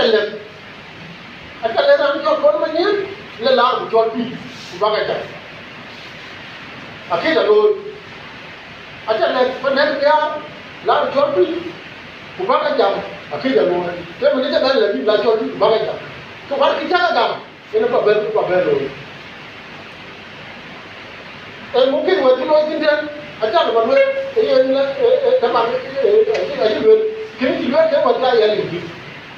le ran cho ko ma ni le la ko cho pi ba ga ta akida lo le ko ne ya la cho pi ba ga ta akida lo te mo ni ta le bi la cho pi ba ga ta to ba ki ta ga ene ba be lo mungkin waktu lo jindan aja lo lo teman lo kini juga dia wajah yang lebih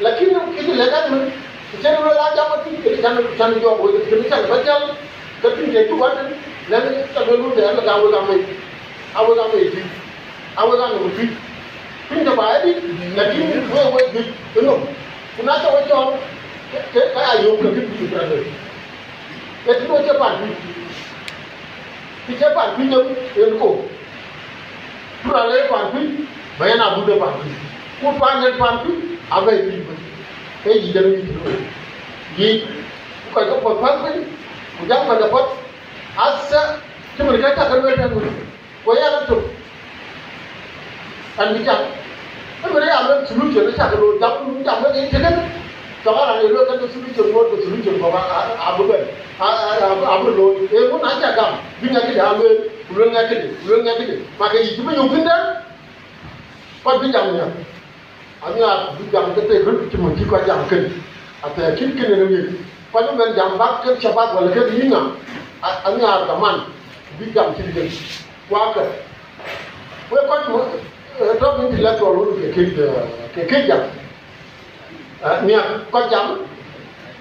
lakini itu lekan men jadi lo aja mati jadi jangan jawab boleh jadi jangan baca tapi dia itu kan lalu tak perlu dia nak awal kami itu pindah baik lakini lo itu belum kenapa wajah kayak ayam lagi itu berada itu wajah pagi Kita pan pinjam elko. Purale pan pin, bayana bude pan pin. Ku pan pin, abai pin. Jadi jalan itu. Jadi, kalau kau pan pin, jangan pada pot. Asa, cuma kita tak kerja dulu. Kaya nak tu. Kan bijak. Kan mereka ambil solusi, mereka kalau jam lagi jangan. Jangan ada orang kan solusi bawa abu lo. Pun aja gam. Bina kita ambil, ulang lagi. Maka itu pun yang pindah. Kau pinjamnya. Anya pinjam kita berarti cuma jika jam kan. Atau kini ni. Kalau men jam bak kan cepat boleh kan ingat. Anya teman pinjam sini. Wakar. Kau kan drop ni tidak terlalu ke jam. Ni kau jam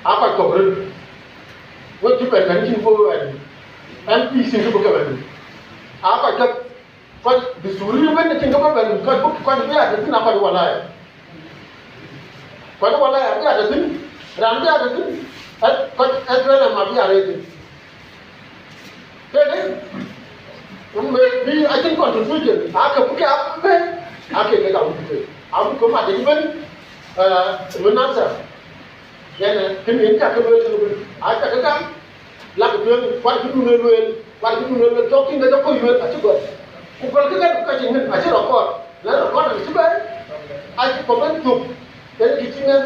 apa kau beri? Kau cuba kan cium boleh. MP sini bukan beri. Apa kat kau disuruh mana cingkap beri? Kau ni ada sini apa dua lay? Kau dua lay ada sini. Ramai ada sini. Kau ada nama dia ada sini. Jadi, ni aja kau tunjuk. Aku bukan apa? Aku kita bukan. Aku kau macam ni. Menasa, jadi kini kita kerja, ada kerja, lagu yang kuat itu nuluan, jokin dah jauh juga, aja buat. Ukol kita bukan cingin, aja rokok, lalu rokok ada sebab, aja pembentuk, jadi kita